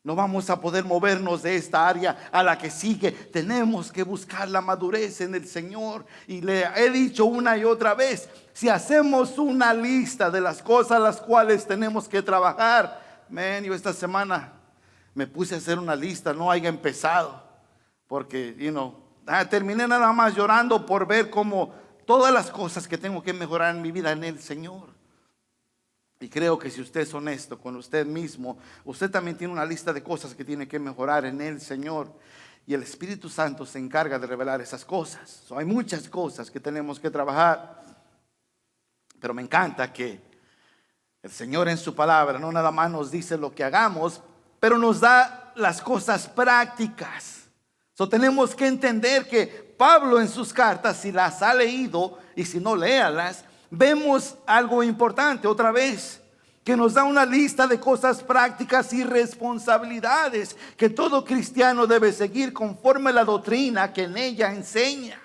No vamos a poder movernos de esta área a la que sigue. Tenemos que buscar la madurez en el Señor. Y le he dicho una y otra vez, si hacemos una lista de las cosas las cuales tenemos que trabajar. Yo esta semana me puse a hacer una lista, no haya empezado. Porque, terminé nada más llorando por ver cómo todas las cosas que tengo que mejorar en mi vida en el Señor. Y creo que si usted es honesto con usted mismo, usted también tiene una lista de cosas que tiene que mejorar en el Señor. Y el Espíritu Santo se encarga de revelar esas cosas. Hay muchas cosas que tenemos que trabajar. Pero me encanta que el Señor en su palabra no nada más nos dice lo que hagamos, pero nos da las cosas prácticas. Tenemos que entender que Pablo en sus cartas, si las ha leído y si no, léalas, vemos algo importante otra vez, que nos da una lista de cosas prácticas y responsabilidades que todo cristiano debe seguir conforme a la doctrina que en ella enseña.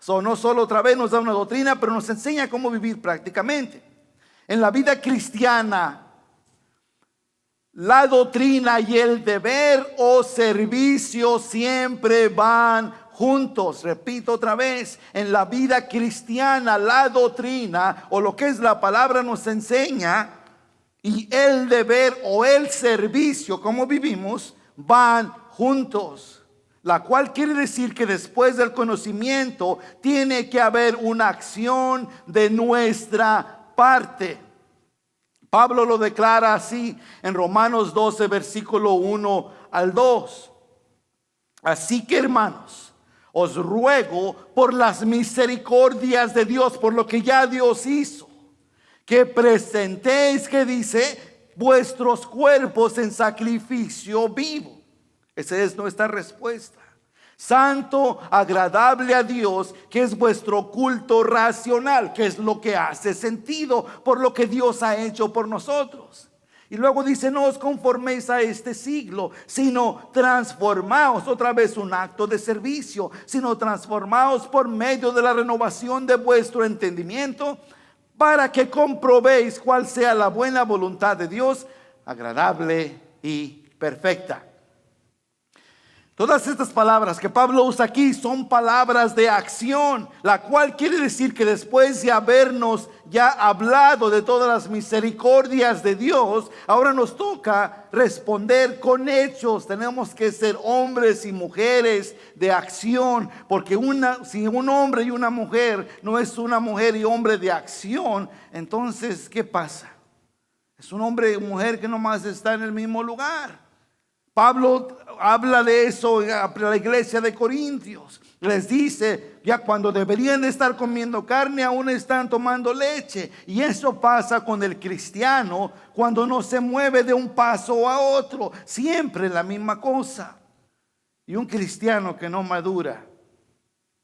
No solo otra vez nos da una doctrina, pero nos enseña cómo vivir prácticamente. En la vida cristiana, la doctrina y el deber o servicio siempre van juntos. Repito otra vez, en la vida cristiana la doctrina o lo que es la palabra nos enseña, y el deber o el servicio como vivimos van juntos, la cual quiere decir que después del conocimiento tiene que haber una acción de nuestra parte. Pablo lo declara así en Romanos 12 versículo 1 al 2. Así que, hermanos, os ruego por las misericordias de Dios, por lo que ya Dios hizo, que presentéis, que dice, vuestros cuerpos en sacrificio vivo. Esa es nuestra respuesta. Santo, agradable a Dios, que es vuestro culto racional, que es lo que hace sentido por lo que Dios ha hecho por nosotros. Y luego dice, no os conforméis a este siglo, sino transformaos, otra vez un acto de servicio, sino transformaos por medio de la renovación de vuestro entendimiento, para que comprobéis cuál sea la buena voluntad de Dios, agradable y perfecta. Todas estas palabras que Pablo usa aquí son palabras de acción, la cual quiere decir que después de habernos ya hablado de todas las misericordias de Dios, ahora nos toca responder con hechos. Tenemos que ser hombres y mujeres de acción, porque si un hombre y una mujer no es una mujer y hombre de acción, entonces ¿qué pasa? Es un hombre y mujer que nomás está en el mismo lugar. Pablo habla de eso a la iglesia de Corintios. Les dice, ya cuando deberían estar comiendo carne, aún están tomando leche. Y eso pasa con el cristiano cuando no se mueve de un paso a otro. Siempre la misma cosa. Y un cristiano que no madura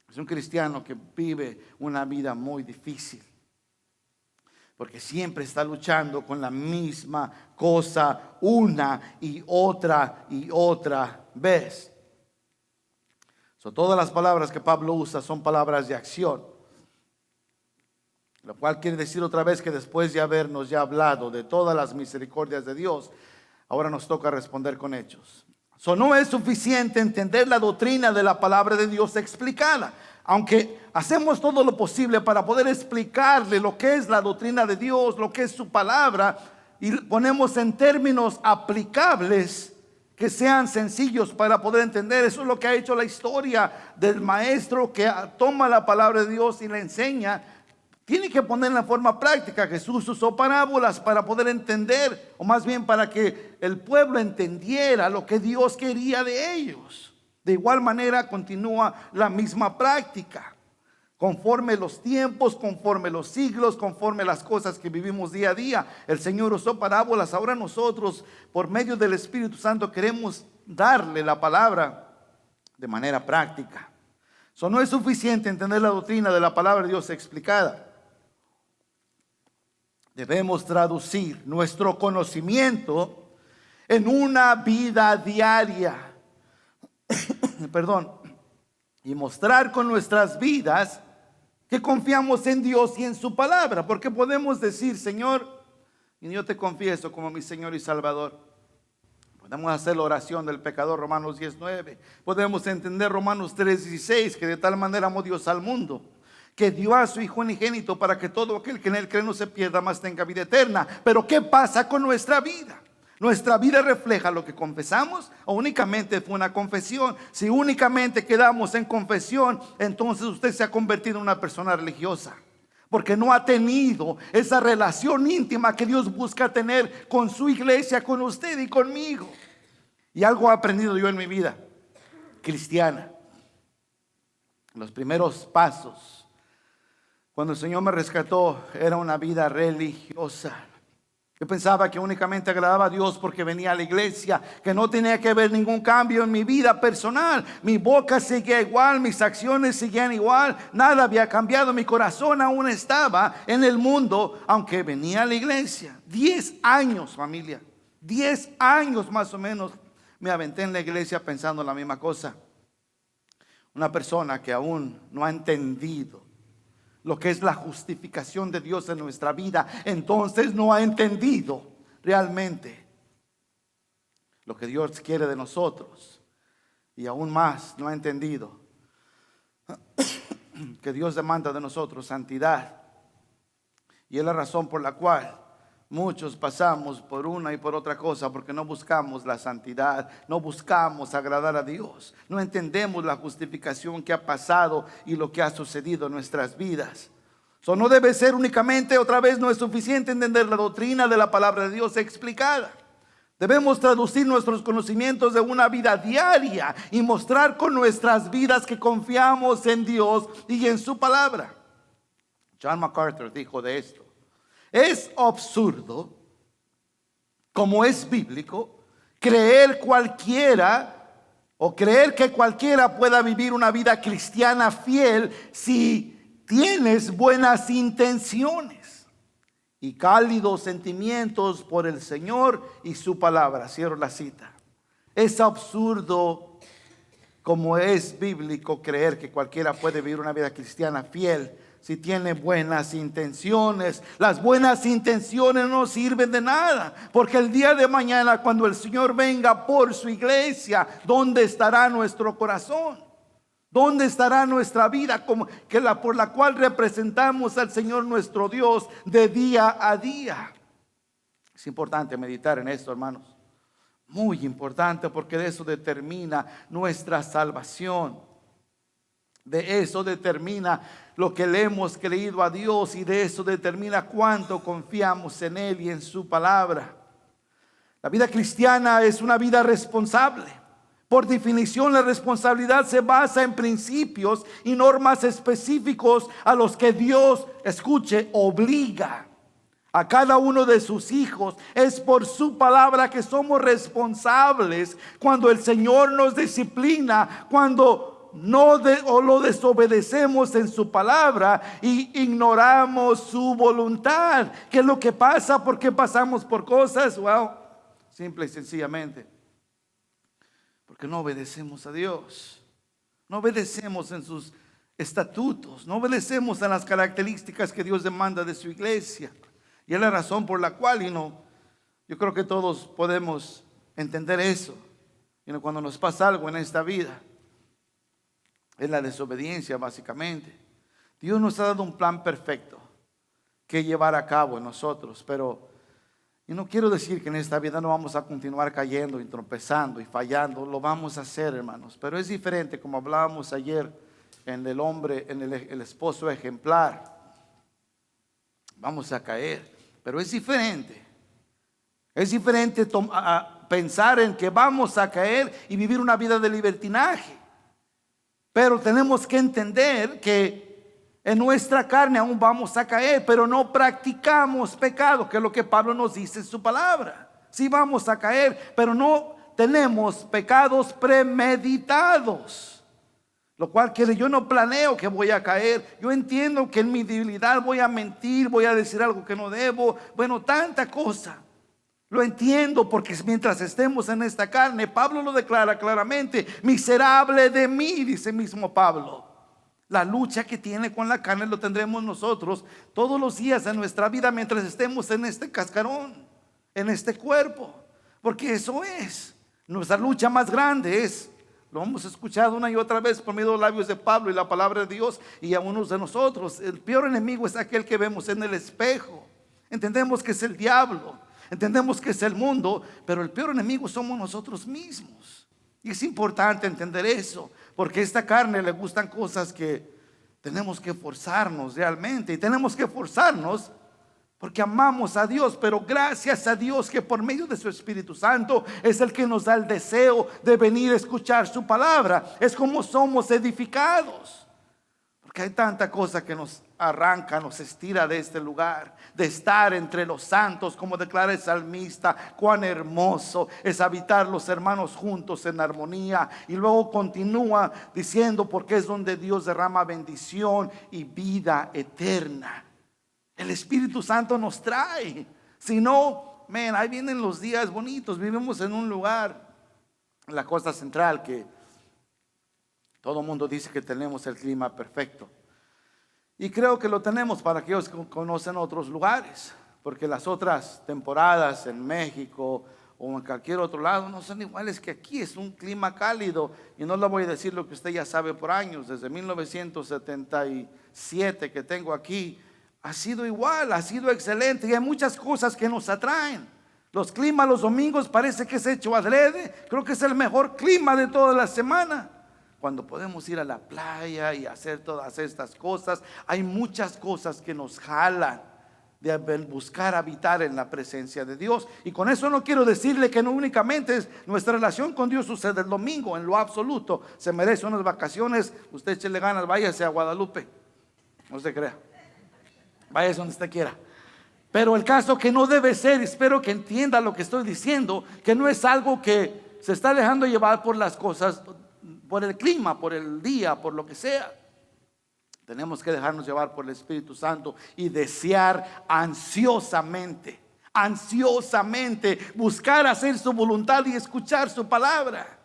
es un cristiano que vive una vida muy difícil, porque siempre está luchando con la misma cosa una y otra vez. Todas las palabras que Pablo usa son palabras de acción, lo cual quiere decir otra vez que después de habernos ya hablado de todas las misericordias de Dios, ahora nos toca responder con hechos. No es suficiente entender la doctrina de la palabra de Dios explicada. Aunque hacemos todo lo posible para poder explicarle lo que es la doctrina de Dios, lo que es su palabra, y ponemos en términos aplicables que sean sencillos para poder entender. Eso es lo que ha hecho la historia del maestro que toma la palabra de Dios y la enseña. Tiene que ponerla en forma práctica. Jesús usó parábolas para poder entender, o más bien para que el pueblo entendiera lo que Dios quería de ellos. De igual manera continúa la misma práctica, conforme los tiempos, conforme los siglos, conforme las cosas que vivimos día a día. El Señor usó parábolas. Ahora nosotros, por medio del Espíritu Santo, queremos darle la palabra de manera práctica. No es suficiente entender la doctrina de la palabra de Dios explicada. Debemos traducir nuestro conocimiento en una vida diaria. Y mostrar con nuestras vidas que confiamos en Dios y en su palabra, porque podemos decir, Señor, y yo te confieso como mi Señor y Salvador. Podemos hacer la oración del pecador, Romanos 10:9. Podemos entender Romanos 3:16, que de tal manera amó Dios al mundo, que dio a su Hijo unigénito para que todo aquel que en él cree no se pierda, mas tenga vida eterna. Pero ¿qué pasa con nuestra vida? ¿Nuestra vida refleja lo que confesamos o únicamente fue una confesión? Si únicamente quedamos en confesión, entonces usted se ha convertido en una persona religiosa, porque no ha tenido esa relación íntima que Dios busca tener con su iglesia, con usted y conmigo. Y algo he aprendido yo en mi vida cristiana. Los primeros pasos, cuando el Señor me rescató, era una vida religiosa. Yo pensaba que únicamente agradaba a Dios porque venía a la iglesia, que no tenía que haber ningún cambio en mi vida personal. Mi boca seguía igual, mis acciones seguían igual, nada había cambiado, mi corazón aún estaba en el mundo, aunque venía a la iglesia. 10 años, familia, 10 años más o menos me aventé en la iglesia pensando la misma cosa. Una persona que aún no ha entendido lo que es la justificación de Dios en nuestra vida, entonces no ha entendido realmente lo que Dios quiere de nosotros. Y aún más no ha entendido que Dios demanda de nosotros santidad. Y es la razón por la cual muchos pasamos por una y por otra cosa, porque no buscamos la santidad, no buscamos agradar a Dios, no entendemos la justificación que ha pasado y lo que ha sucedido en nuestras vidas. Eso no debe ser únicamente, otra vez no es suficiente entender la doctrina de la palabra de Dios explicada. Debemos traducir nuestros conocimientos de una vida diaria y mostrar con nuestras vidas que confiamos en Dios y en su palabra. John MacArthur dijo de esto: es absurdo, como es bíblico, creer que cualquiera pueda vivir una vida cristiana fiel si tienes buenas intenciones y cálidos sentimientos por el Señor y su palabra. Cierro la cita. Es absurdo, como es bíblico, creer que cualquiera puede vivir una vida cristiana fiel si tiene buenas intenciones. Las buenas intenciones no sirven de nada, porque el día de mañana, cuando el Señor venga por su iglesia, ¿dónde estará nuestro corazón? ¿Dónde estará nuestra vida por la cual representamos al Señor nuestro Dios de día a día? Es importante meditar en esto, hermanos. Muy importante, porque de eso determina nuestra salvación. De eso determina lo que le hemos creído a Dios, y de eso determina cuánto confiamos en Él y en su palabra. La vida cristiana es una vida responsable. Por definición, la responsabilidad se basa en principios y normas específicos a los que Dios, escuche, obliga a cada uno de sus hijos. Es por su palabra que somos responsables cuando el Señor nos disciplina, cuando lo desobedecemos en su palabra y ignoramos su voluntad. ¿Qué es lo que pasa? ¿Por qué pasamos por cosas? Simple y sencillamente porque no obedecemos a Dios, no obedecemos en sus estatutos, no obedecemos en las características que Dios demanda de su iglesia. Y es la razón por la cual, yo creo que todos podemos entender eso. Cuando nos pasa algo en esta vida, es la desobediencia básicamente. Dios nos ha dado un plan perfecto que llevar a cabo en nosotros, pero y no quiero decir que en esta vida no vamos a continuar cayendo y tropezando y fallando. Lo vamos a hacer, hermanos, pero es diferente, como hablábamos ayer en el hombre, en el esposo ejemplar. Vamos a caer, pero es diferente. Es diferente pensar en que vamos a caer y vivir una vida de libertinaje. Pero tenemos que entender que en nuestra carne aún vamos a caer, pero no practicamos pecado, que es lo que Pablo nos dice en su palabra. Sí vamos a caer, pero no tenemos pecados premeditados. Lo cual quiere, yo no planeo que voy a caer. Yo entiendo que en mi debilidad voy a mentir, voy a decir algo que no debo. Bueno, tanta cosa. Lo entiendo, porque mientras estemos en esta carne, Pablo lo declara claramente: miserable de mí, dice mismo Pablo. La lucha que tiene con la carne lo tendremos nosotros todos los días de nuestra vida mientras estemos en este cascarón, en este cuerpo. Porque eso es. Nuestra lucha más grande es, lo hemos escuchado una y otra vez por medio de los labios de Pablo y la palabra de Dios y a unos de nosotros. El peor enemigo es aquel que vemos en el espejo. Entendemos que es el diablo, entendemos que es el mundo, pero el peor enemigo somos nosotros mismos. Y es importante entender eso, porque a esta carne le gustan cosas que tenemos que forzarnos realmente. Y tenemos que forzarnos porque amamos a Dios, pero gracias a Dios que por medio de su Espíritu Santo es el que nos da el deseo de venir a escuchar su palabra. Es como somos edificados, porque hay tanta cosa que nos arranca, nos estira de este lugar, de estar entre los santos, como declara el salmista. Cuán hermoso es habitar los hermanos juntos en armonía. Y luego continúa diciendo, porque es donde Dios derrama bendición y vida eterna. El Espíritu Santo nos trae. Si no, ahí vienen los días bonitos. Vivimos en un lugar, en la costa central, que todo el mundo dice que tenemos el clima perfecto. Y creo que lo tenemos para aquellos que conocen otros lugares, porque las otras temporadas en México o en cualquier otro lado no son iguales que aquí. Es un clima cálido. Y no le voy a decir lo que usted ya sabe por años. Desde 1977 que tengo aquí, ha sido igual, ha sido excelente. Y hay muchas cosas que nos atraen. Los climas los domingos parece que es hecho adrede. Creo que es el mejor clima de toda la semana, cuando podemos ir a la playa y hacer todas estas cosas. Hay muchas cosas que nos jalan de buscar habitar en la presencia de Dios. Y con eso no quiero decirle que no únicamente es nuestra relación con Dios sucede el domingo. En lo absoluto, se merece unas vacaciones. Usted échele ganas, váyase a Guadalupe, no se crea, váyase donde usted quiera. Pero el caso que no debe ser, espero que entienda lo que estoy diciendo, que no es algo que se está dejando llevar por las cosas, por el clima, por el día, por lo que sea. Tenemos que dejarnos llevar por el Espíritu Santo y desear ansiosamente buscar hacer su voluntad y escuchar su palabra.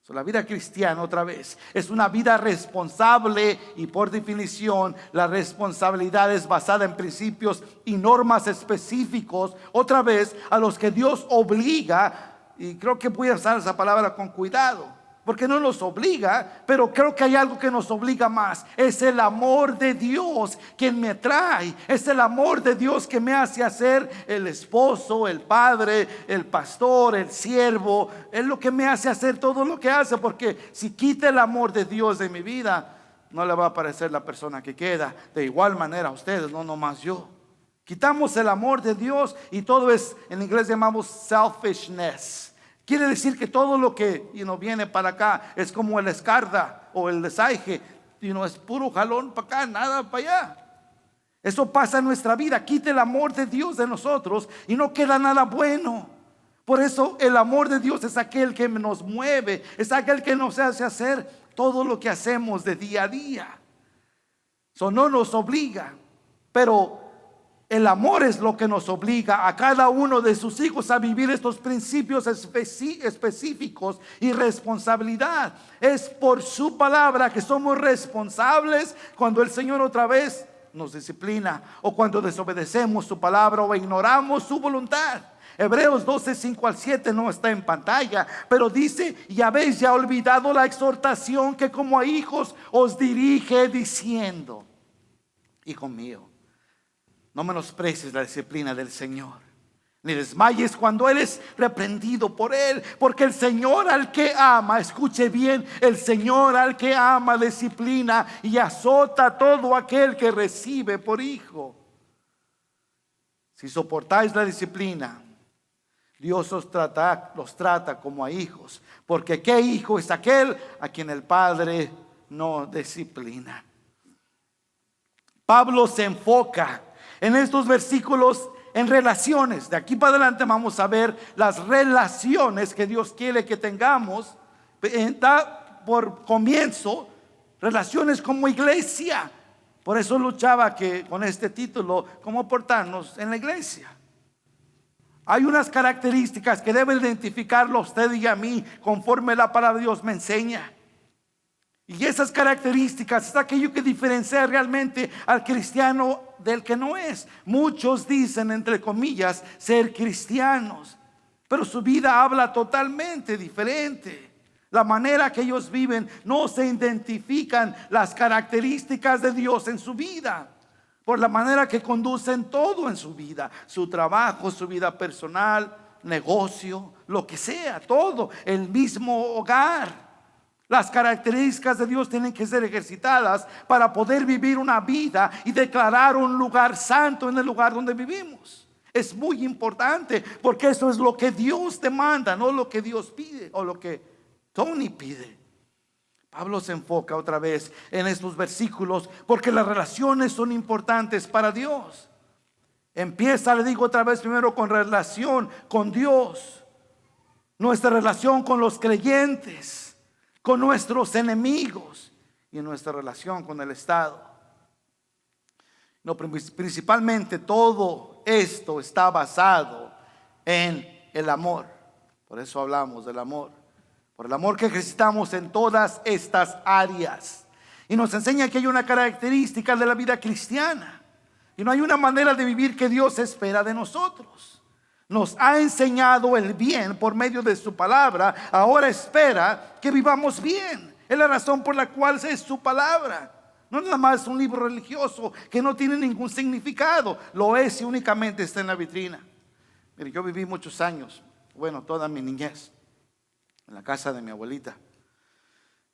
La vida cristiana, otra vez, es una vida responsable, y por definición la responsabilidad es basada en principios y normas específicos, otra vez, a los que Dios obliga. Y creo que voy a usar esa palabra con cuidado, porque no nos obliga, pero creo que hay algo que nos obliga más. Es el amor de Dios quien me trae. Es el amor de Dios que me hace hacer el esposo, el padre, el pastor, el siervo. Es lo que me hace hacer todo lo que hace, porque si quita el amor de Dios de mi vida, no le va a parecer la persona que queda. De igual manera a ustedes, no nomás yo. Quitamos el amor de Dios y todo es, en inglés llamamos selfishness. Quiere decir que todo lo que viene para acá es como el escarda o el desaige, es puro jalón para acá, nada para allá. Eso pasa en nuestra vida. Quita el amor de Dios de nosotros y no queda nada bueno. Por eso el amor de Dios es aquel que nos mueve, es aquel que nos hace hacer todo lo que hacemos de día a día. Eso no nos obliga, pero el amor es lo que nos obliga a cada uno de sus hijos a vivir estos principios específicos y responsabilidad. Es por su palabra que somos responsables cuando el Señor otra vez nos disciplina, o cuando desobedecemos su palabra o ignoramos su voluntad. Hebreos 12, 5 al 7 no está en pantalla, pero dice: y habéis ya olvidado la exhortación que como a hijos os dirige, diciendo: hijo mío, no menosprecies la disciplina del Señor, ni desmayes cuando eres reprendido por Él, porque el Señor al que ama, escuche bien, el Señor al que ama disciplina y azota a todo aquel que recibe por hijo. Si soportáis la disciplina, Dios los trata como a hijos, porque ¿qué hijo es aquel a quien el Padre no disciplina? Pablo se enfoca en estos versículos en relaciones. De aquí para adelante vamos a ver las relaciones que Dios quiere que tengamos. Da por comienzo relaciones como iglesia. Por eso luchaba con este título, cómo portarnos en la iglesia. Hay unas características que debe identificarlo a usted y a mí conforme la palabra de Dios me enseña. Y esas características es aquello que diferencia realmente al cristiano del que no es. Muchos dicen, entre comillas, ser cristianos, pero su vida habla totalmente diferente. La manera que ellos viven, no se identifican las características de Dios en su vida, por la manera que conducen todo en su vida, su trabajo, su vida personal, negocio, lo que sea, todo, el mismo hogar. Las características de Dios tienen que ser ejercitadas para poder vivir una vida y declarar un lugar santo en el lugar donde vivimos. Es muy importante, porque eso es lo que Dios demanda, no lo que Dios pide o lo que Tony pide. Pablo se enfoca otra vez en estos versículos porque las relaciones son importantes para Dios. Empieza, le digo otra vez, primero con relación con Dios, nuestra relación con los creyentes, con nuestros enemigos y nuestra relación con el Estado. No, principalmente todo esto está basado en el amor. Por eso hablamos del amor. Por el amor que ejercitamos en todas estas áreas. Y nos enseña que hay una característica de la vida cristiana. Y no hay una manera de vivir que Dios espera de nosotros. Nos ha enseñado el bien por medio de su palabra. Ahora espera que vivamos bien. Es la razón por la cual es su palabra. No nada más un libro religioso que no tiene ningún significado. Lo es si únicamente está en la vitrina. Mire, yo viví muchos años, bueno, toda mi niñez, en la casa de mi abuelita.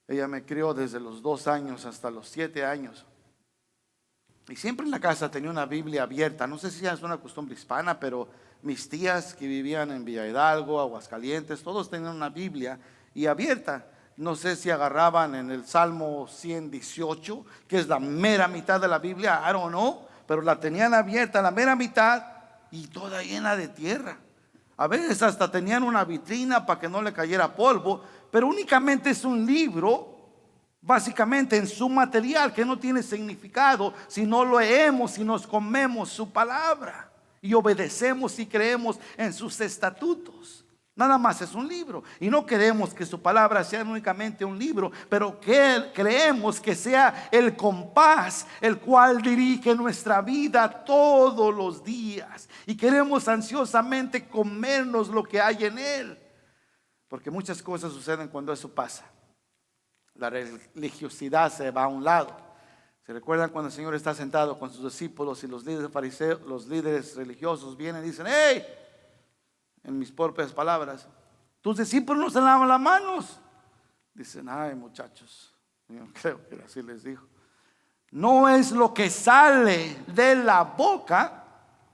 Ella me crió desde los 2 años hasta los 7 años. Y siempre en la casa tenía una Biblia abierta. No sé si es una costumbre hispana, pero mis tías que vivían en Villa Hidalgo, Aguascalientes, todos tenían una Biblia y abierta. No sé si agarraban en el Salmo 118, que es la mera mitad de la Biblia, I don't know, pero la tenían abierta, la mera mitad, y toda llena de tierra. A veces hasta tenían una vitrina para que no le cayera polvo, pero únicamente es un libro, básicamente en su material, que no tiene significado si no lo leemos y nos comemos su palabra y obedecemos y creemos en sus estatutos. Nada más es un libro. Y no queremos que su palabra sea únicamente un libro, pero que creemos que sea el compás el cual dirige nuestra vida todos los días. Y queremos ansiosamente comernos lo que hay en él. Porque muchas cosas suceden cuando eso pasa. La religiosidad se va a un lado. ¿Se recuerdan cuando el Señor está sentado con sus discípulos y los líderes fariseos, los líderes religiosos vienen y dicen: ¡hey! En mis propias palabras, tus discípulos no se lavan las manos. Dicen: ay, muchachos, yo creo que así les dijo. No es lo que sale de la boca,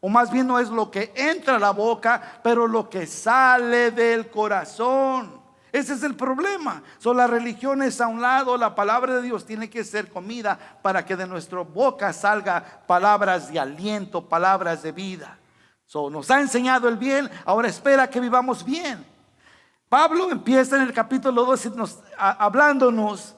o más bien no es lo que entra a la boca, pero lo que sale del corazón. Ese es el problema. Son las religiones a un lado. La palabra de Dios tiene que ser comida para que de nuestra boca salga palabras de aliento, palabras de vida. Nos ha enseñado el bien, ahora espera que vivamos bien. Pablo empieza en el capítulo 12 hablándonos,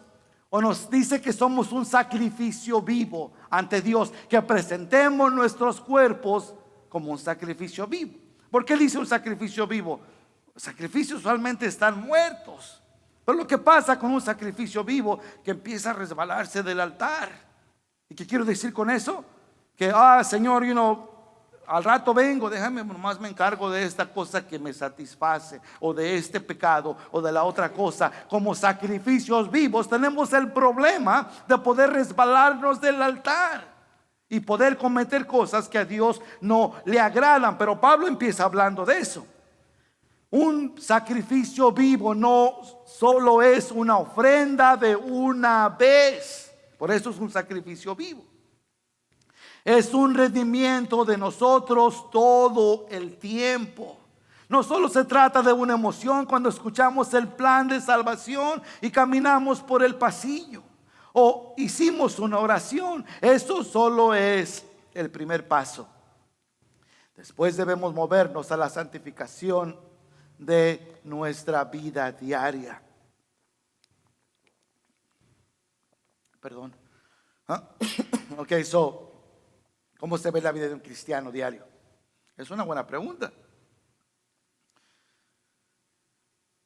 o nos dice que somos un sacrificio vivo ante Dios, que presentemos nuestros cuerpos como un sacrificio vivo. ¿Por qué dice un sacrificio vivo? Los sacrificios usualmente están muertos, pero lo que pasa con un sacrificio vivo, que empieza a resbalarse del altar. ¿Y qué quiero decir con eso? Que, Señor, al rato vengo, déjame, nomás me encargo de esta cosa que me satisface, o de este pecado, o de la otra cosa. Como sacrificios vivos tenemos el problema de poder resbalarnos del altar y poder cometer cosas que a Dios no le agradan. Pero Pablo empieza hablando de eso. Un sacrificio vivo no solo es una ofrenda de una vez, por eso es un sacrificio vivo. Es un rendimiento de nosotros todo el tiempo. No solo se trata de una emoción cuando escuchamos el plan de salvación y caminamos por el pasillo o hicimos una oración. Eso solo es el primer paso. Después debemos movernos a la santificación de nuestra vida diaria. Perdón. Ok, ¿cómo se ve la vida de un cristiano diario? Es una buena pregunta.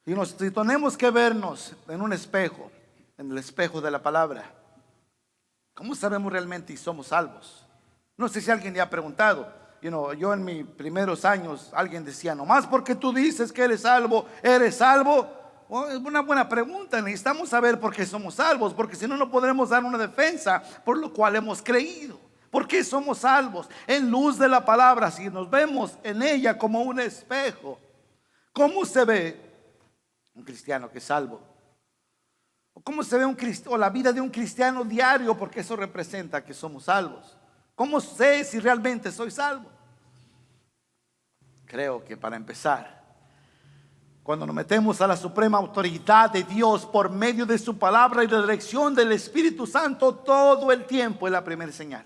Si tenemos que vernos en un espejo, en el espejo de la palabra, ¿cómo sabemos realmente si somos salvos? No sé si alguien le ha preguntado. Yo en mis primeros años, alguien decía, nomás porque tú dices que eres salvo, ¿eres salvo? Es una buena pregunta. Necesitamos saber por qué somos salvos, porque si no, no podremos dar una defensa por lo cual hemos creído. ¿Por qué somos salvos? En luz de la palabra, si nos vemos en ella como un espejo, ¿cómo se ve un cristiano que es salvo? ¿O cómo se ve o la vida de un cristiano diario? Porque eso representa que somos salvos. ¿Cómo sé si realmente soy salvo? Creo que para empezar, cuando nos metemos a la suprema autoridad de Dios por medio de su palabra y la dirección del Espíritu Santo todo el tiempo, es la primera señal.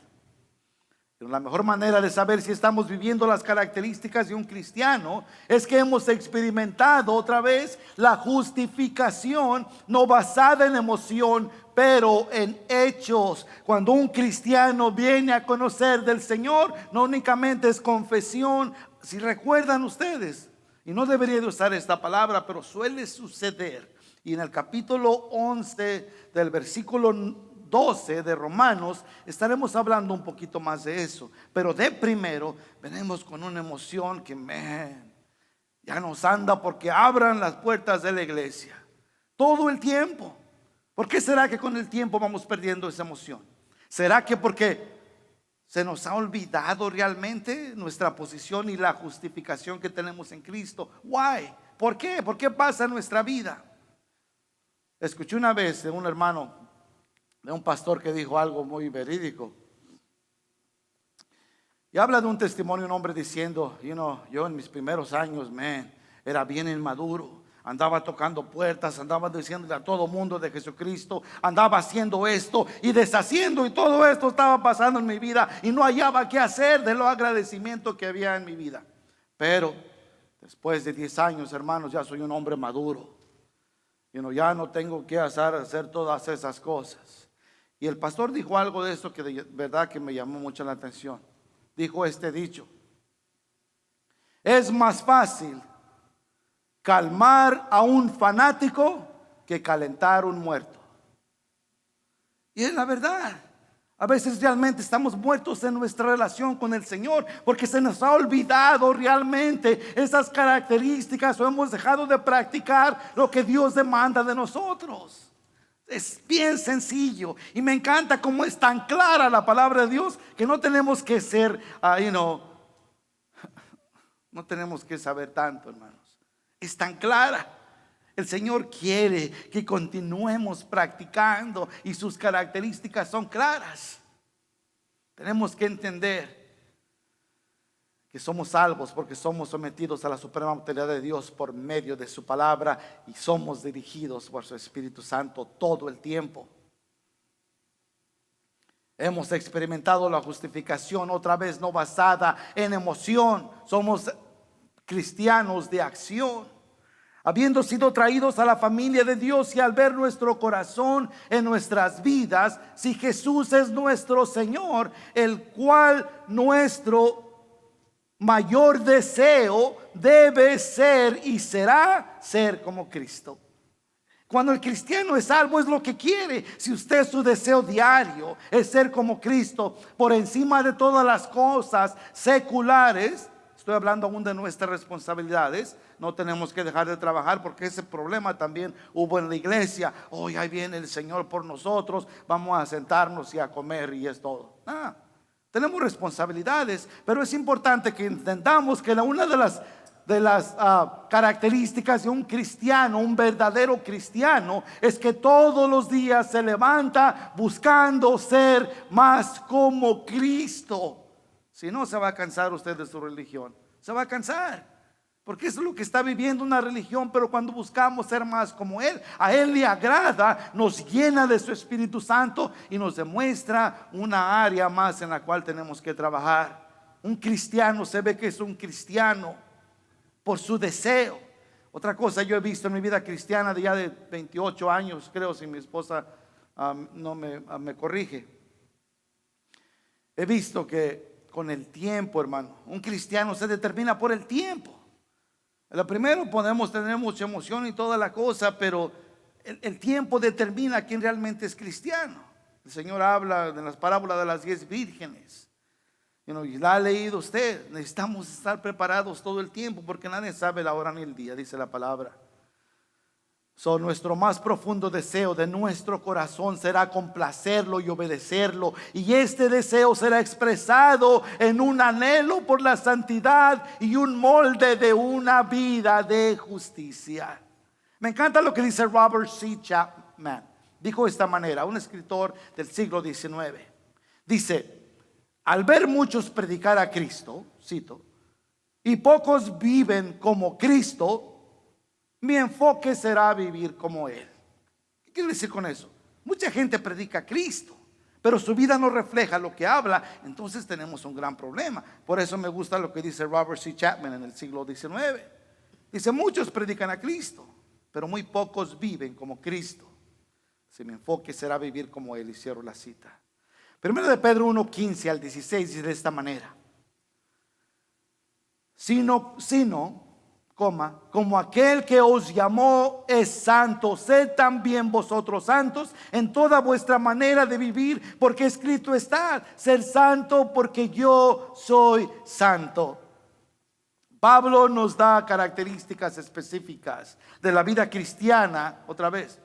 Pero la mejor manera de saber si estamos viviendo las características de un cristiano es que hemos experimentado otra vez la justificación, no basada en emoción, pero en hechos. Cuando un cristiano viene a conocer del Señor, no únicamente es confesión. Si recuerdan ustedes, y no debería de usar esta palabra, pero suele suceder. Y en el capítulo 11 del versículo 12 de Romanos estaremos hablando un poquito más de eso. Pero de primero venimos con una emoción que ya nos anda porque abran las puertas de la iglesia todo el tiempo. ¿Por qué será que con el tiempo vamos perdiendo esa emoción? ¿Será que porque se nos ha olvidado realmente nuestra posición y la justificación que tenemos en Cristo? Why? ¿Por qué? ¿Por qué pasa en nuestra vida? Escuché una vez de un hermano, de un pastor, que dijo algo muy verídico. Y habla de un testimonio, un hombre diciendo, yo en mis primeros años, era bien inmaduro. Andaba tocando puertas, andaba diciéndole a todo mundo de Jesucristo, andaba haciendo esto y deshaciendo, y todo esto estaba pasando en mi vida y no hallaba qué hacer de lo agradecimiento que había en mi vida. Pero después de 10 años, hermanos, ya soy un hombre maduro. Ya no tengo que hacer todas esas cosas. Y el pastor dijo algo de esto que de verdad que me llamó mucho la atención. Dijo este dicho: es más fácil calmar a un fanático que calentar un muerto. Y es la verdad. A veces realmente estamos muertos en nuestra relación con el Señor porque se nos ha olvidado realmente esas características, o hemos dejado de practicar lo que Dios demanda de nosotros. Es bien sencillo y me encanta cómo es tan clara la palabra de Dios que no tenemos que ser, no tenemos que saber tanto, hermanos. Es tan clara. El Señor quiere que continuemos practicando y sus características son claras. Tenemos que entender que somos salvos porque somos sometidos a la suprema autoridad de Dios por medio de su palabra y somos dirigidos por su Espíritu Santo todo el tiempo. Hemos experimentado la justificación, otra vez no basada en emoción. Somos cristianos de acción, habiendo sido traídos a la familia de Dios, y al ver nuestro corazón en nuestras vidas, si Jesús es nuestro Señor, el cual nuestro mayor deseo debe ser y será ser como Cristo. Cuando el cristiano es salvo, es lo que quiere. Si usted, su deseo diario es ser como Cristo por encima de todas las cosas seculares, estoy hablando aún de nuestras responsabilidades. No tenemos que dejar de trabajar porque ese problema también hubo en la iglesia. Hoy ahí viene el Señor por nosotros, vamos a sentarnos y a comer y es todo. Tenemos responsabilidades, pero es importante que entendamos que una de las características de un cristiano, un verdadero cristiano, es que todos los días se levanta buscando ser más como Cristo. Si no, se va a cansar usted de su religión. Se va a cansar. Porque eso es lo que está viviendo una religión. Pero cuando buscamos ser más como Él, a Él le agrada, nos llena de su Espíritu Santo y nos demuestra una área más en la cual tenemos que trabajar. Un cristiano se ve que es un cristiano por su deseo. Otra cosa yo he visto en mi vida cristiana de ya de 28 años, creo, si mi esposa no me corrige. He visto que con el tiempo, hermano, un cristiano se determina por el tiempo. Lo primero, podemos tener mucha emoción y toda la cosa, pero el tiempo determina quién realmente es cristiano. El Señor habla de las parábolas de las 10 vírgenes. Y la ha leído usted. Necesitamos estar preparados todo el tiempo, porque nadie sabe la hora ni el día, dice la palabra. Nuestro más profundo deseo de nuestro corazón será complacerlo y obedecerlo, y este deseo será expresado en un anhelo por la santidad y un molde de una vida de justicia. Me encanta lo que dice Robert C. Chapman. Dijo de esta manera, un escritor del siglo XIX. Dice: al ver muchos predicar a Cristo, cito, y pocos viven como Cristo, mi enfoque será vivir como Él. ¿Qué quiere decir con eso? Mucha gente predica a Cristo, pero su vida no refleja lo que habla. Entonces tenemos un gran problema. Por eso me gusta lo que dice Robert C. Chapman en el siglo XIX. Dice: muchos predican a Cristo, pero muy pocos viven como Cristo. Si mi enfoque será vivir como Él. Y cierro la cita. Primero de Pedro 1:15 al 16 dice de esta manera: sino, como aquel que os llamó es santo, sed también vosotros santos en toda vuestra manera de vivir, porque escrito está: ser santo porque yo soy santo. Pablo nos da características específicas de la vida cristiana, otra vez,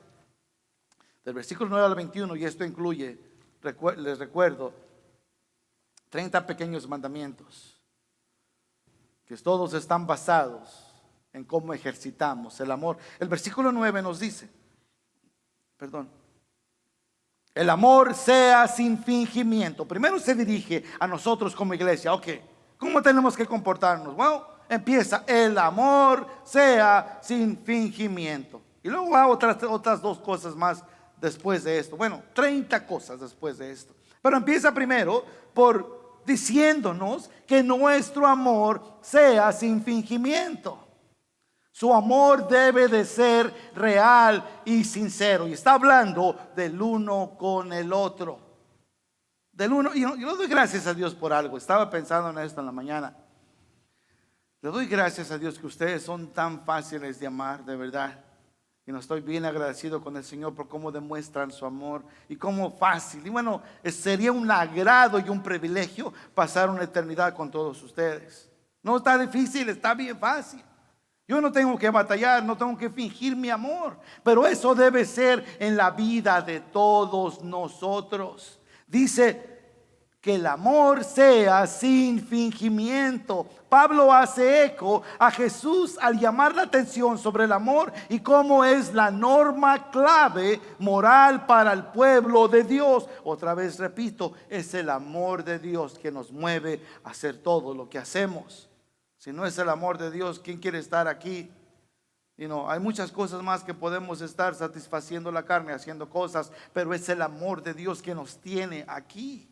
del versículo 9 al 21, y esto incluye, les recuerdo, 30 pequeños mandamientos, que todos están basados en cómo ejercitamos el amor. El versículo 9 nos dice, el amor sea sin fingimiento. Primero se dirige a nosotros como iglesia. Ok, ¿cómo tenemos que comportarnos? Bueno, empieza: el amor sea sin fingimiento. Y luego va otras dos cosas más después de esto. Bueno, 30 cosas después de esto. Pero empieza primero por diciéndonos que nuestro amor sea sin fingimiento. Su amor debe de ser real y sincero. Y está hablando del uno con el otro. Del uno. Y yo le doy gracias a Dios por algo. Estaba pensando en esto en la mañana. Le doy gracias a Dios que ustedes son tan fáciles de amar, de verdad. Y no estoy bien agradecido con el Señor por cómo demuestran su amor y cómo fácil. Y bueno, sería un agrado y un privilegio pasar una eternidad con todos ustedes. No está difícil, está bien fácil. Yo no tengo que batallar, no tengo que fingir mi amor. Pero eso debe ser en la vida de todos nosotros. Dice que el amor sea sin fingimiento. Pablo hace eco a Jesús al llamar la atención sobre el amor y cómo es la norma clave moral para el pueblo de Dios. Otra vez repito, es el amor de Dios que nos mueve a hacer todo lo que hacemos. Si no es el amor de Dios, ¿quién quiere estar aquí? Hay muchas cosas más que podemos estar satisfaciendo la carne, haciendo cosas, pero es el amor de Dios que nos tiene aquí.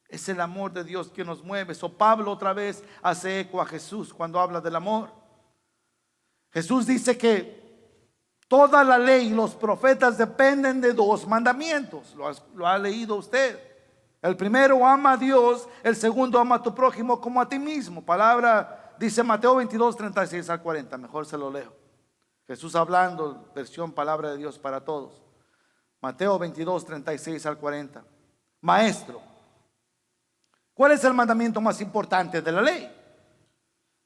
Es el amor de Dios que nos mueve. Pablo otra vez hace eco a Jesús cuando habla del amor. Jesús dice que toda la ley y los profetas dependen de dos mandamientos. Lo ha leído usted. El primero, ama a Dios. El segundo, ama a tu prójimo como a ti mismo. Palabra, dice Mateo 22, 36 al 40. Mejor se lo leo. Jesús hablando, versión palabra de Dios para todos. Mateo 22, 36 al 40. Maestro, ¿cuál es el mandamiento más importante de la ley?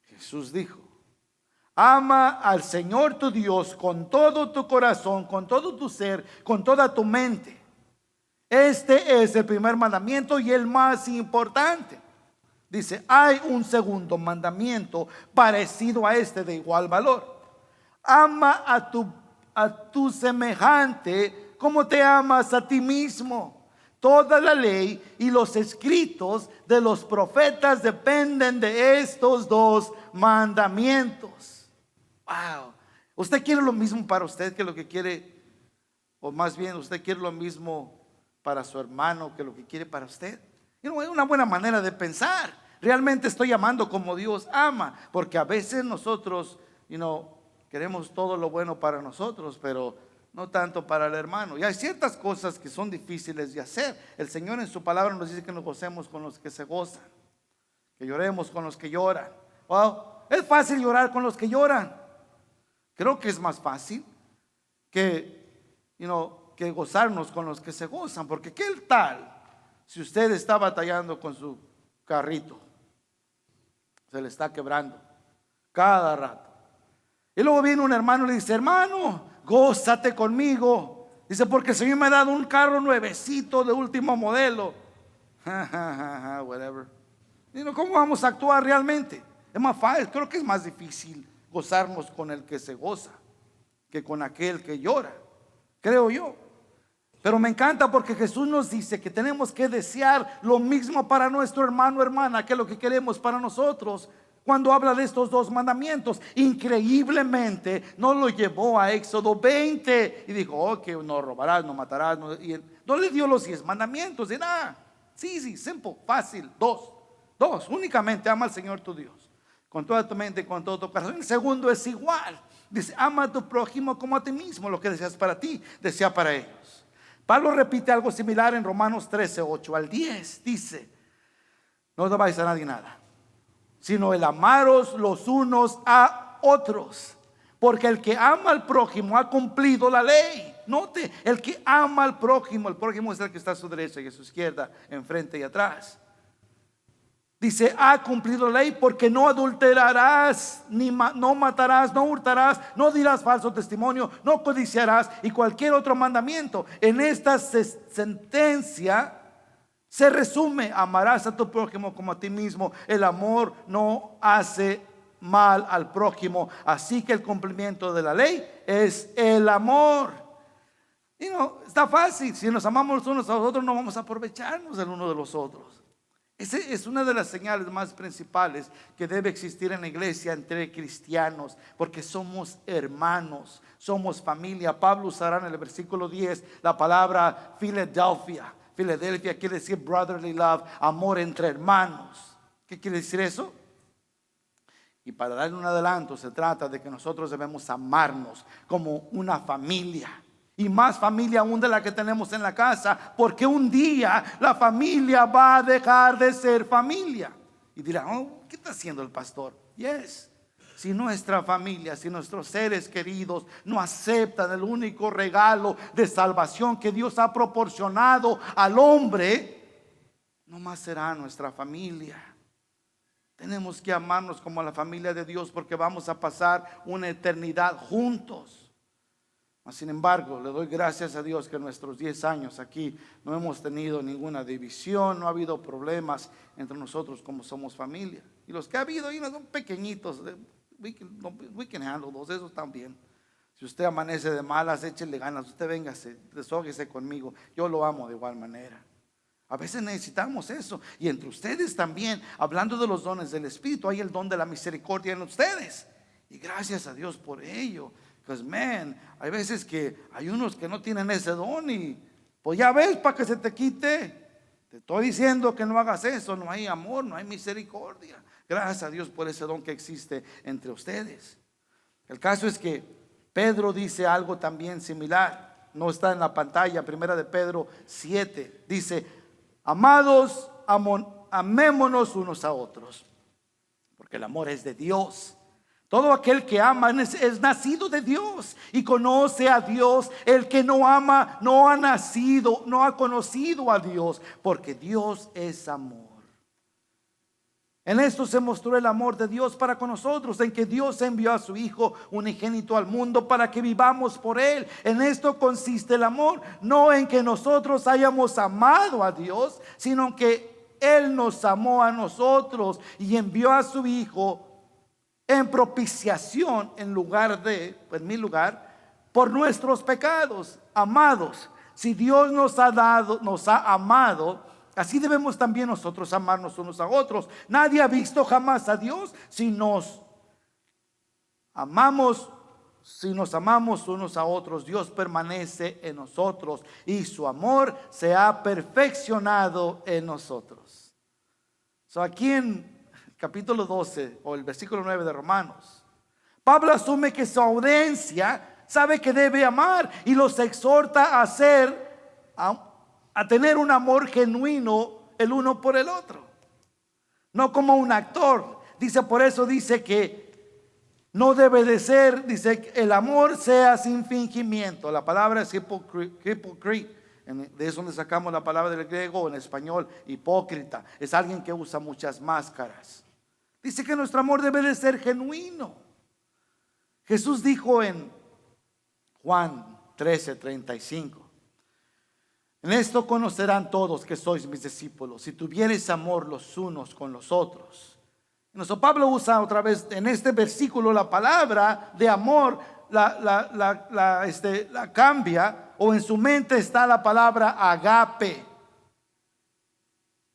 Jesús dijo: ama al Señor tu Dios con todo tu corazón, con todo tu ser, con toda tu mente. Este es el primer mandamiento y el más importante. Dice: hay un segundo mandamiento parecido a este de igual valor. Ama a tu semejante como te amas a ti mismo. Toda la ley y los escritos de los profetas dependen de estos dos mandamientos. Wow. ¿Usted quiere lo mismo para usted que lo que quiere? O más bien, ¿usted quiere lo mismo para su hermano que lo que quiere para usted? Es una buena manera de pensar. Realmente estoy amando como Dios ama. Porque a veces nosotros, queremos todo lo bueno para nosotros, pero no tanto para el hermano. Y hay ciertas cosas que son difíciles de hacer. El Señor en su palabra nos dice que nos gocemos con los que se gozan, que lloremos con los que lloran. Wow, es fácil llorar con los que lloran. Creo que es más fácil que gozarnos con los que se gozan. Porque ¿qué tal si usted está batallando con su carrito. Se le está quebrando cada rato. Y luego viene un hermano y le dice: hermano, gózate conmigo. Dice: porque el Señor me ha dado un carro nuevecito de último modelo. Whatever. ¿Cómo vamos a actuar realmente? Es más fácil, creo que es más difícil gozarnos con el que se goza que con aquel que llora, creo yo. Pero me encanta porque Jesús nos dice que tenemos que desear lo mismo para nuestro hermano o hermana que lo que queremos para nosotros. Cuando habla de estos dos mandamientos, increíblemente no lo llevó a Éxodo 20 y dijo: que no robarás, no matarás, no le dio los 10 mandamientos. Y nada, sí, simple, fácil. Dos, únicamente ama al Señor tu Dios con toda tu mente, con todo tu corazón. El segundo es igual, dice: ama a tu prójimo como a ti mismo. Lo que deseas para ti, desea para ellos. Pablo repite algo similar en Romanos 13, 8 al 10. Dice: no debáis a nadie nada, sino el amaros los unos a otros, porque el que ama al prójimo ha cumplido la ley. Note, el que ama al prójimo, el prójimo es el que está a su derecha y a su izquierda, enfrente y atrás. Dice: ha cumplido la ley, porque no adulterarás, no matarás, no hurtarás, no dirás falso testimonio, no codiciarás, y cualquier otro mandamiento. En esta sentencia se resume: amarás a tu prójimo como a ti mismo. El amor no hace mal al prójimo, así que el cumplimiento de la ley es el amor. Y no, está fácil. Si nos amamos los unos a los otros, no vamos a aprovecharnos del uno de los otros. Esa es una de las señales más principales que debe existir en la iglesia entre cristianos, porque somos hermanos, somos familia. Pablo usará en el versículo 10 la palabra Filadelfia. Filadelfia quiere decir brotherly love, amor entre hermanos. ¿Qué quiere decir eso? Y para darle un adelanto, se trata de que nosotros debemos amarnos como una familia. Y más familia aún de la que tenemos en la casa, porque un día la familia va a dejar de ser familia. Y dirán: oh, ¿qué está haciendo el pastor? Yes. Si nuestra familia, si nuestros seres queridos no aceptan el único regalo de salvación que Dios ha proporcionado al hombre, no más será nuestra familia. Tenemos que amarnos como la familia de Dios, porque vamos a pasar una eternidad juntos. Sin embargo, le doy gracias a Dios que en nuestros 10 años aquí no hemos tenido ninguna división, no ha habido problemas entre nosotros como somos familia. Y los que ha habido ahí son pequeñitos. We can handle those, esos también. Si usted amanece de malas, échele ganas, usted véngase, desóguese conmigo, yo lo amo de igual manera. A veces necesitamos eso. Y entre ustedes también, hablando de los dones del Espíritu, hay el don de la misericordia en ustedes. Y gracias a Dios por ello. Pues hay veces que hay unos que no tienen ese don y pues ya ves, para que se te quite. Te estoy diciendo que no hagas eso. No hay amor, no hay misericordia. Gracias a Dios por ese don que existe entre ustedes. El caso es que Pedro dice algo también similar. No está en la pantalla. Primera de Pedro 7 dice: amados, amémonos unos a otros, porque el amor es de Dios. Todo aquel que ama es nacido de Dios y conoce a Dios. El que no ama no ha nacido, no ha conocido a Dios, porque Dios es amor. En esto se mostró el amor de Dios para con nosotros, en que Dios envió a su Hijo unigénito al mundo para que vivamos por Él. En esto consiste el amor, no en que nosotros hayamos amado a Dios, sino que Él nos amó a nosotros y envió a su Hijo en propiciación en mi lugar, por nuestros pecados. Amados, si Dios nos ha amado, así debemos también nosotros amarnos unos a otros. Nadie ha visto jamás a Dios. Si nos amamos unos a otros, Dios permanece en nosotros y su amor se ha perfeccionado en nosotros. Aquí en capítulo 12 o el versículo 9 de Romanos, Pablo asume que su audiencia sabe que debe amar y los exhorta a tener un amor genuino el uno por el otro, no como un actor. Por eso dice que no debe de ser, dice, el amor sea sin fingimiento. La palabra es hypocrite De eso donde sacamos la palabra del griego o en español, hipócrita. Es alguien que usa muchas máscaras. Dice que nuestro amor debe de ser genuino. Jesús dijo en Juan 13:35: en esto conocerán todos que sois mis discípulos, si tuviereis amor los unos con los otros. Nuestro Pablo usa otra vez en este versículo la palabra de amor, la cambia, o en su mente está la palabra agape,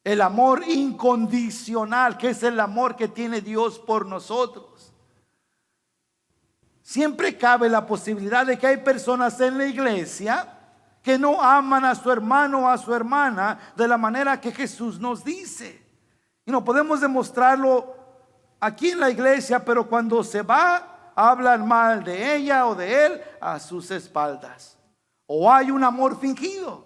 el amor incondicional, que es el amor que tiene Dios por nosotros. Siempre cabe la posibilidad de que hay personas en la iglesia que no aman a su hermano o a su hermana de la manera que Jesús nos dice. Y no podemos demostrarlo aquí en la iglesia, pero cuando se va, hablan mal de ella o de él a sus espaldas. O hay un amor fingido.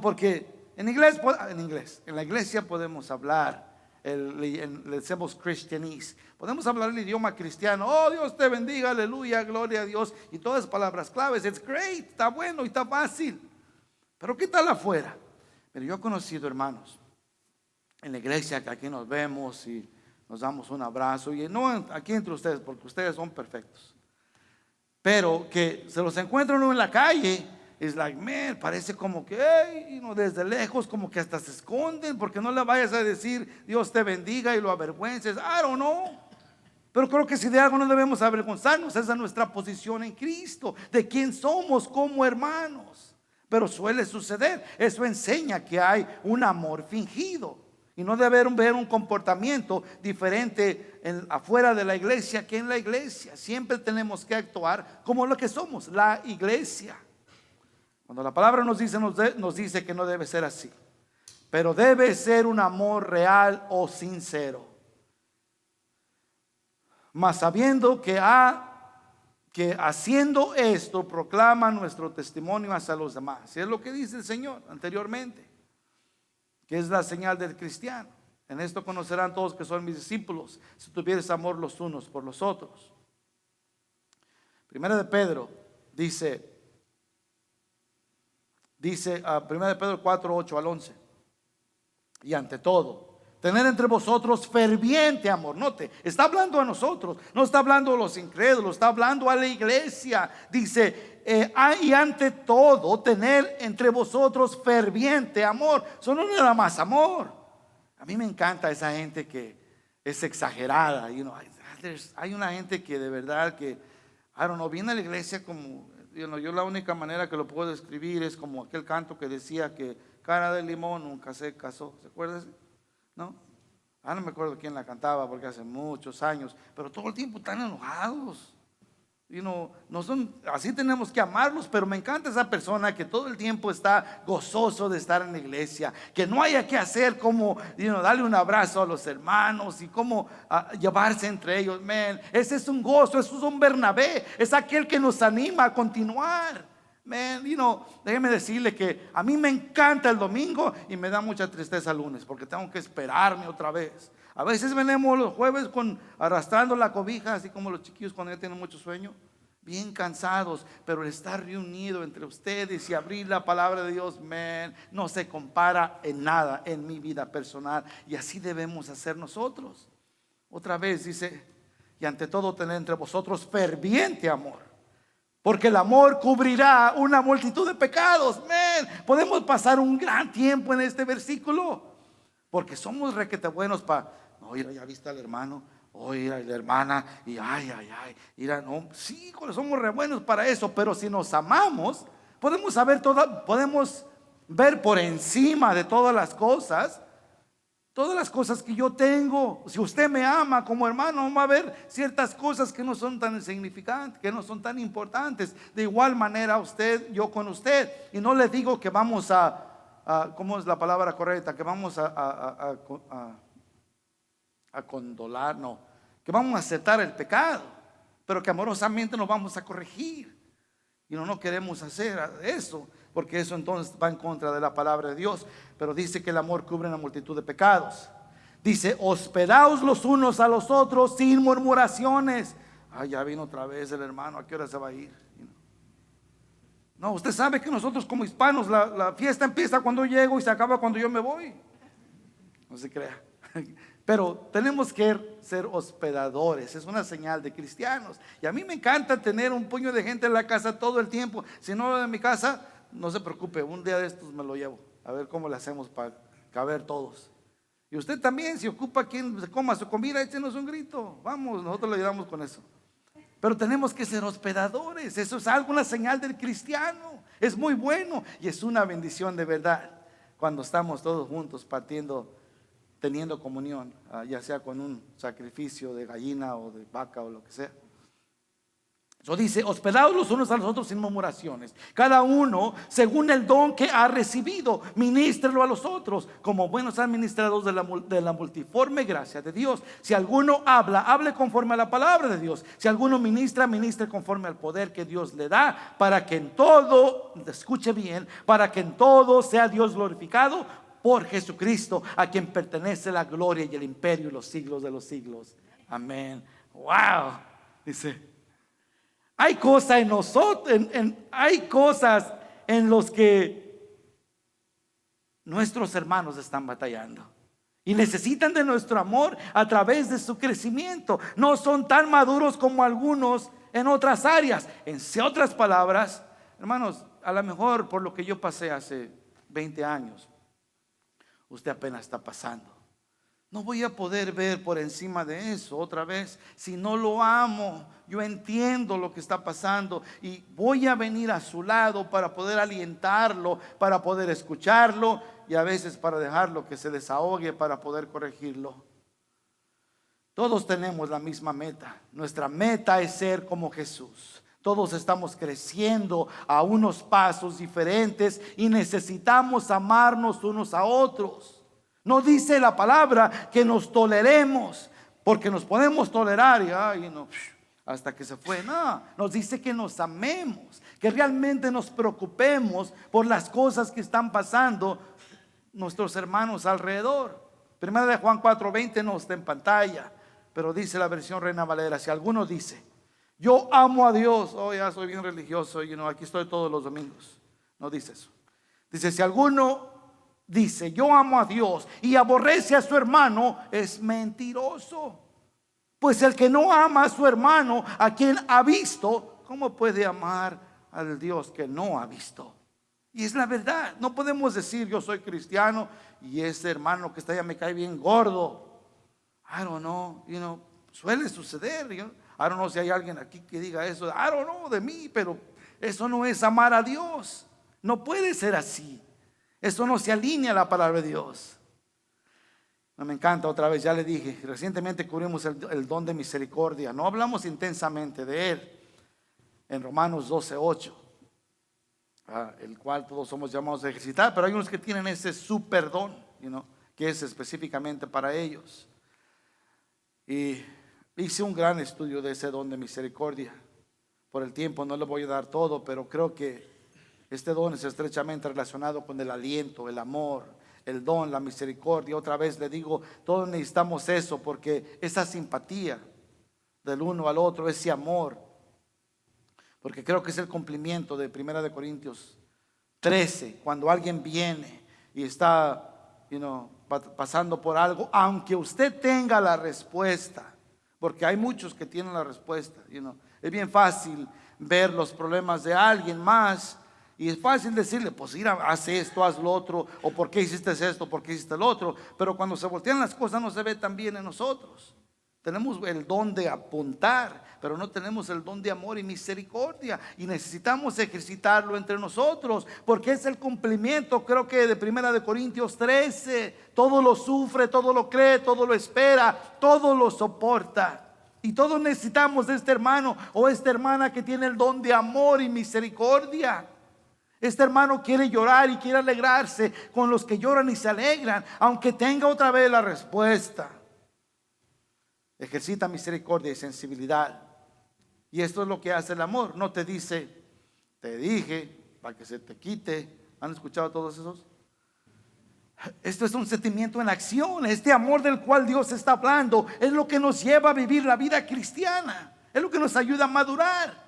Porque en la iglesia podemos hablar, le decimos cristianese, podemos hablar el idioma cristiano. Oh, Dios te bendiga, aleluya, gloria a Dios, y todas las palabras claves. It's great, está bueno y está fácil. Pero ¿qué tal afuera? Pero yo he conocido hermanos en la iglesia que aquí nos vemos y nos damos un abrazo, y no aquí entre ustedes, porque ustedes son perfectos, pero que se los encuentra uno en la calle. Es like, man, parece como que desde lejos como que hasta se esconden, porque no le vayas a decir Dios te bendiga y lo avergüences. I don't know. Pero creo que si de algo no debemos avergonzarnos, esa es nuestra posición en Cristo, de quién somos como hermanos. Pero suele suceder. Eso enseña que hay un amor fingido, y no debe haber un comportamiento diferente afuera de la iglesia que en la iglesia. Siempre tenemos que actuar como lo que somos, la iglesia. Cuando la palabra nos dice que no debe ser así, pero debe ser un amor real o sincero, mas sabiendo que haciendo esto proclama nuestro testimonio hacia los demás. Y es lo que dice el Señor anteriormente, que es la señal del cristiano. En esto conocerán todos que son mis discípulos, si tuvieres amor los unos por los otros. Primera de Pedro dice 1 de Pedro 4:8-11: y ante todo, tener entre vosotros ferviente amor. Note, está hablando a nosotros, no está hablando a los incrédulos, está hablando a la iglesia. Dice, y ante todo, tener entre vosotros ferviente amor. Eso no es nada más amor. A mí me encanta esa gente que es exagerada. Hay una gente que de verdad que, I don't know, viene a la iglesia como... Yo la única manera que lo puedo describir es como aquel canto que decía que cara de limón nunca se casó. ¿Se acuerda? ¿No? No me acuerdo quién la cantaba porque hace muchos años, pero todo el tiempo están enojados. No son, así tenemos que amarlos, pero me encanta esa persona que todo el tiempo está gozoso de estar en la iglesia, que no haya que hacer como darle un abrazo a los hermanos y como llevarse entre ellos. Man, ese es un gozo, ese es un Bernabé, es aquel que nos anima a continuar. Man, déjeme decirle que a mí me encanta el domingo y me da mucha tristeza el lunes, porque tengo que esperarme otra vez. A veces venimos los jueves arrastrando la cobija, así como los chiquillos cuando ya tienen mucho sueño, bien cansados, pero el estar reunido entre ustedes y abrir la palabra de Dios, man, no se compara en nada en mi vida personal, y así debemos hacer nosotros. Otra vez dice, y ante todo tener entre vosotros ferviente amor, porque el amor cubrirá una multitud de pecados. Man, podemos pasar un gran tiempo en este versículo, porque somos requete buenos para... No, ya viste al hermano, mira la hermana, y mira, no, sí, somos re buenos para eso, pero si nos amamos, podemos ver por encima de todas las cosas que yo tengo. Si usted me ama como hermano, va a ver ciertas cosas que no son tan insignificantes, que no son tan importantes. De igual manera yo con usted, y no le digo que vamos ¿cómo es la palabra correcta? Que vamos a condolar, no, que vamos a aceptar el pecado, pero que amorosamente nos vamos a corregir. Y no queremos hacer eso, porque eso entonces va en contra de la palabra de Dios. Pero dice que el amor cubre una multitud de pecados. Dice, hospedaos los unos a los otros sin murmuraciones. Ya vino otra vez el hermano, ¿a qué hora se va a ir? No, usted sabe que nosotros como hispanos la fiesta empieza cuando llego y se acaba cuando yo me voy. No se crea. Pero tenemos que ser hospedadores. Es una señal de cristianos. Y a mí me encanta tener un puño de gente en la casa todo el tiempo. Si no en mi casa, no se preocupe, un día de estos me lo llevo. A ver cómo le hacemos para caber todos. Y usted también, si ocupa quien se coma su comida, échenos un grito. Vamos, nosotros le ayudamos con eso. Pero tenemos que ser hospedadores. Eso es algo, una señal del cristiano. Es muy bueno y es una bendición de verdad cuando estamos todos juntos partiendo, teniendo comunión, ya sea con un sacrificio de gallina o de vaca o lo que sea. Eso dice: hospedados los unos a los otros sin murmuraciones, cada uno según el don que ha recibido, ministrelo a los otros como buenos administradores de la multiforme gracia de Dios. Si alguno habla, hable conforme a la palabra de Dios. Si alguno ministra, ministre conforme al poder que Dios le da, para que en todo, escuche bien, para que en todo sea Dios glorificado por Jesucristo, a quien pertenece la gloria y el imperio y los siglos de los siglos. Amén. Wow. Dice: hay cosas en nosotros, hay cosas en los que nuestros hermanos están batallando y necesitan de nuestro amor a través de su crecimiento. No son tan maduros como algunos en otras áreas. En otras palabras, hermanos, a lo mejor por lo que yo pasé hace 20 años, usted apenas está pasando. No voy a poder ver por encima de eso otra vez si no lo amo. Yo entiendo lo que está pasando y voy a venir a su lado para poder alientarlo, para poder escucharlo y a veces para dejarlo que se desahogue, para poder corregirlo. Todos tenemos la misma meta. Nuestra meta es ser como Jesús. Todos estamos creciendo a unos pasos diferentes y necesitamos amarnos unos a otros. No dice la palabra que nos toleremos, porque nos podemos tolerar y ay, no, hasta que se fue. No, nos dice que nos amemos, que realmente nos preocupemos por las cosas que están pasando nuestros hermanos alrededor. Primera de Juan 4:20 no está en pantalla, pero dice la versión Reina Valera: si alguno dice yo amo a Dios, oh, ya soy bien religioso, aquí estoy todos los domingos. No dice eso. Dice: si alguno dice yo amo a Dios y aborrece a su hermano, es mentiroso. Pues el que no ama a su hermano, a quien ha visto, ¿cómo puede amar al Dios que no ha visto? Y es la verdad. No podemos decir yo soy cristiano y ese hermano que está allá me cae bien gordo. I don't know, suele suceder. I don't know si hay alguien aquí que diga eso. I don't know de mí, pero eso no es amar a Dios. No puede ser así. Eso no se alinea a la palabra de Dios. Me encanta, otra vez, ya le dije, recientemente cubrimos el don de misericordia. No hablamos intensamente de él en Romanos 12:8, el cual todos somos llamados a ejercitar, pero hay unos que tienen ese super don, que es específicamente para ellos. Y hice un gran estudio de ese don de misericordia. Por el tiempo no le voy a dar todo, pero creo que este don es estrechamente relacionado con el aliento, el amor, el don, la misericordia. Otra vez le digo, todos necesitamos eso, porque esa simpatía del uno al otro, ese amor, porque creo que es el cumplimiento de 1 de Corintios 13, cuando alguien viene y está pasando por algo, aunque usted tenga la respuesta, porque hay muchos que tienen la respuesta, es bien fácil ver los problemas de alguien más. Y es fácil decirle, pues mira, haz esto, haz lo otro, o por qué hiciste esto, por qué hiciste lo otro. Pero cuando se voltean las cosas no se ve tan bien en nosotros. Tenemos el don de apuntar, pero no tenemos el don de amor y misericordia. Y necesitamos ejercitarlo entre nosotros, porque es el cumplimiento, creo que de 1 de Corintios 13. Todo lo sufre, todo lo cree, todo lo espera, todo lo soporta. Y todos necesitamos de este hermano o esta hermana que tiene el don de amor y misericordia. Este hermano quiere llorar y quiere alegrarse con los que lloran y se alegran, aunque tenga otra vez la respuesta. Ejercita misericordia y sensibilidad. Y esto es lo que hace el amor. No te dice, te dije, para que se te quite. ¿Han escuchado todos esos? Esto es un sentimiento en acción. Este amor del cual Dios está hablando es lo que nos lleva a vivir la vida cristiana. Es lo que nos ayuda a madurar.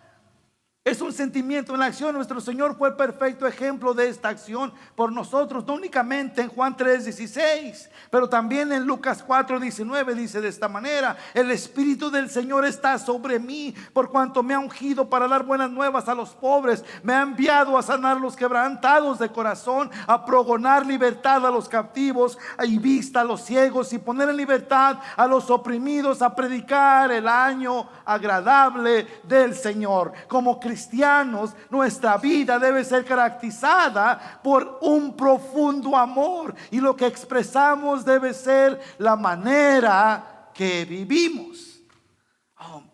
Es un sentimiento en la acción. Nuestro Señor fue el perfecto ejemplo de esta acción por nosotros, no únicamente en Juan 3:16, pero también en Lucas 4:19 dice de esta manera: el Espíritu del Señor está sobre mí, por cuanto me ha ungido para dar buenas nuevas a los pobres, me ha enviado a sanar los quebrantados de corazón, a pregonar libertad a los captivos y vista a los ciegos, y poner en libertad a los oprimidos, a predicar el año agradable del Señor. Como cristianos, nuestra vida debe ser caracterizada por un profundo amor, y lo que expresamos debe ser la manera que vivimos.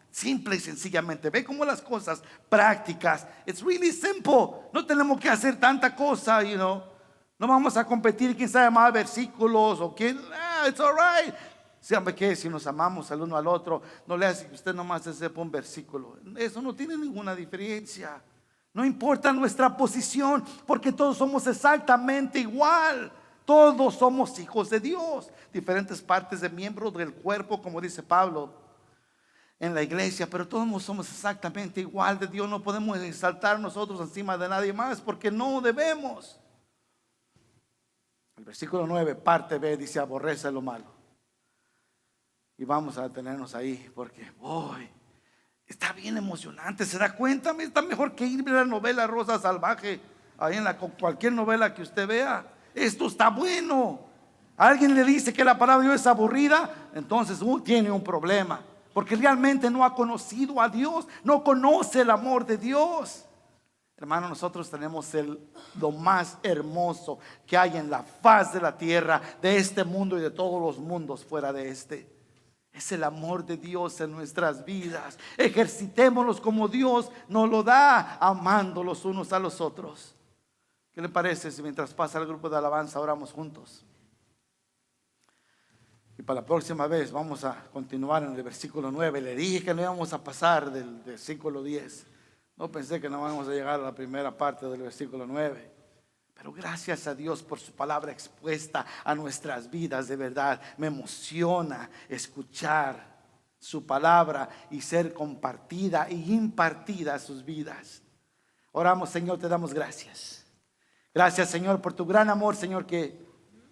Simple y sencillamente. Ve cómo las cosas prácticas. It's really simple. No tenemos que hacer tanta cosa, No vamos a competir quién sabe más versículos o quién. It's all right. ¿Sabe qué? Si nos amamos al uno al otro, no le hace que usted nomás se sepa un versículo. Eso no tiene ninguna diferencia. No importa nuestra posición, porque todos somos exactamente igual. Todos somos hijos de Dios. Diferentes partes de miembros del cuerpo, como dice Pablo en la iglesia, pero todos somos exactamente igual de Dios. No podemos exaltar nosotros encima de nadie más, porque no debemos. El versículo 9, parte B, dice: aborrece lo malo. Y vamos a detenernos ahí, porque está bien emocionante. ¿Se da cuenta? Está mejor que ir a la novela Rosa Salvaje, ahí en cualquier novela que usted vea. Esto está bueno. Alguien le dice que la palabra de Dios es aburrida, entonces tiene un problema, porque realmente no ha conocido a Dios, no conoce el amor de Dios. Hermano, nosotros tenemos lo más hermoso que hay en la faz de la tierra, de este mundo y de todos los mundos fuera de este. Es el amor de Dios en nuestras vidas. Ejercitémoslos como Dios nos lo da, amando los unos a los otros. ¿Qué le parece si mientras pasa el grupo de alabanza oramos juntos? Y para la próxima vez vamos a continuar en el versículo 9. Le dije que no íbamos a pasar del versículo 10. No pensé que no íbamos a llegar a la primera parte del versículo 9. Pero gracias a Dios por su palabra expuesta a nuestras vidas. De verdad me emociona escuchar su palabra y ser compartida y impartida a sus vidas. Oramos. Señor, te damos gracias. Gracias, Señor, por tu gran amor, Señor, que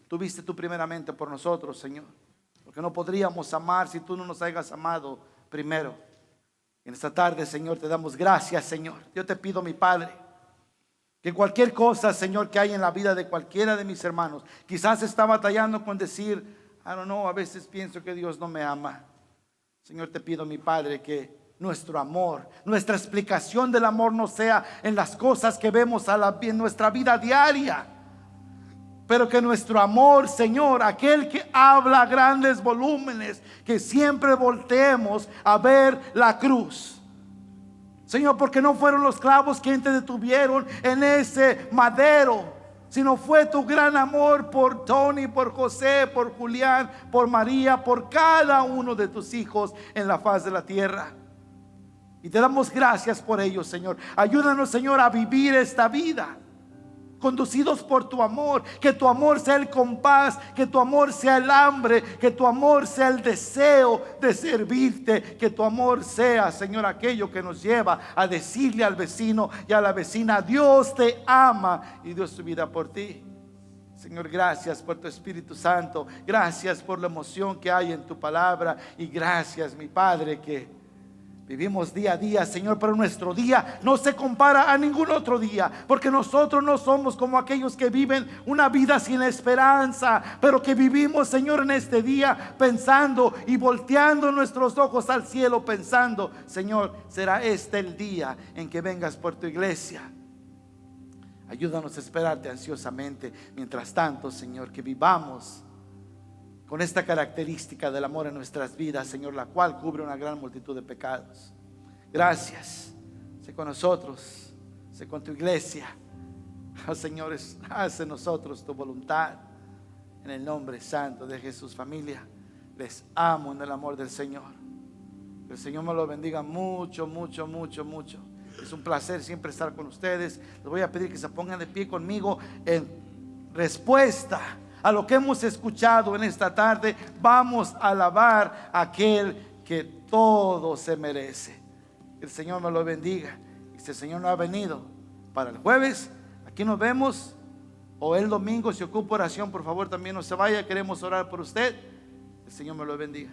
tuviste tú primeramente por nosotros, Señor, porque no podríamos amar si tú no nos hayas amado primero. En esta tarde, Señor, te damos gracias, Señor. Yo te pido, mi Padre, que cualquier cosa, Señor, que hay en la vida de cualquiera de mis hermanos, quizás está batallando con decir: I don't know, a veces pienso que Dios no me ama. Señor, te pido, mi Padre, que nuestro amor, nuestra explicación del amor no sea en las cosas que vemos en nuestra vida diaria, pero que nuestro amor, Señor, aquel que habla a grandes volúmenes, que siempre volteemos a ver la cruz. Señor, porque no fueron los clavos quienes te detuvieron en ese madero, sino fue tu gran amor por Tony, por José, por Julián, por María, por cada uno de tus hijos en la faz de la tierra. Y te damos gracias por ello, Señor. Ayúdanos, Señor, a vivir esta vida conducidos por tu amor. Que tu amor sea el compás, que tu amor sea el hambre, que tu amor sea el deseo de servirte, que tu amor sea, Señor, aquello que nos lleva a decirle al vecino y a la vecina: Dios te ama y dio su vida por ti. Señor, gracias por tu Espíritu Santo, gracias por la emoción que hay en tu palabra, y gracias, mi Padre, que vivimos día a día, Señor, pero nuestro día no se compara a ningún otro día, porque nosotros no somos como aquellos que viven una vida sin esperanza, pero que vivimos, Señor, en este día pensando y volteando nuestros ojos al cielo, pensando: Señor, será este el día en que vengas por tu iglesia. Ayúdanos a esperarte ansiosamente. Mientras tanto, Señor, que vivamos con esta característica del amor en nuestras vidas, Señor, la cual cubre una gran multitud de pecados. Gracias. Sé con nosotros, sé con tu iglesia. Señores, haz en nosotros tu voluntad. En el nombre santo de Jesús. Familia, les amo en el amor del Señor. Que el Señor me lo bendiga mucho, mucho, mucho, mucho. Es un placer siempre estar con ustedes. Les voy a pedir que se pongan de pie conmigo en respuesta a lo que hemos escuchado en esta tarde. Vamos a alabar a aquel que todo se merece. El Señor me lo bendiga. Si el Señor no ha venido para el jueves, aquí nos vemos. O el domingo, si ocupa oración, por favor también no se vaya. Queremos orar por usted. El Señor me lo bendiga.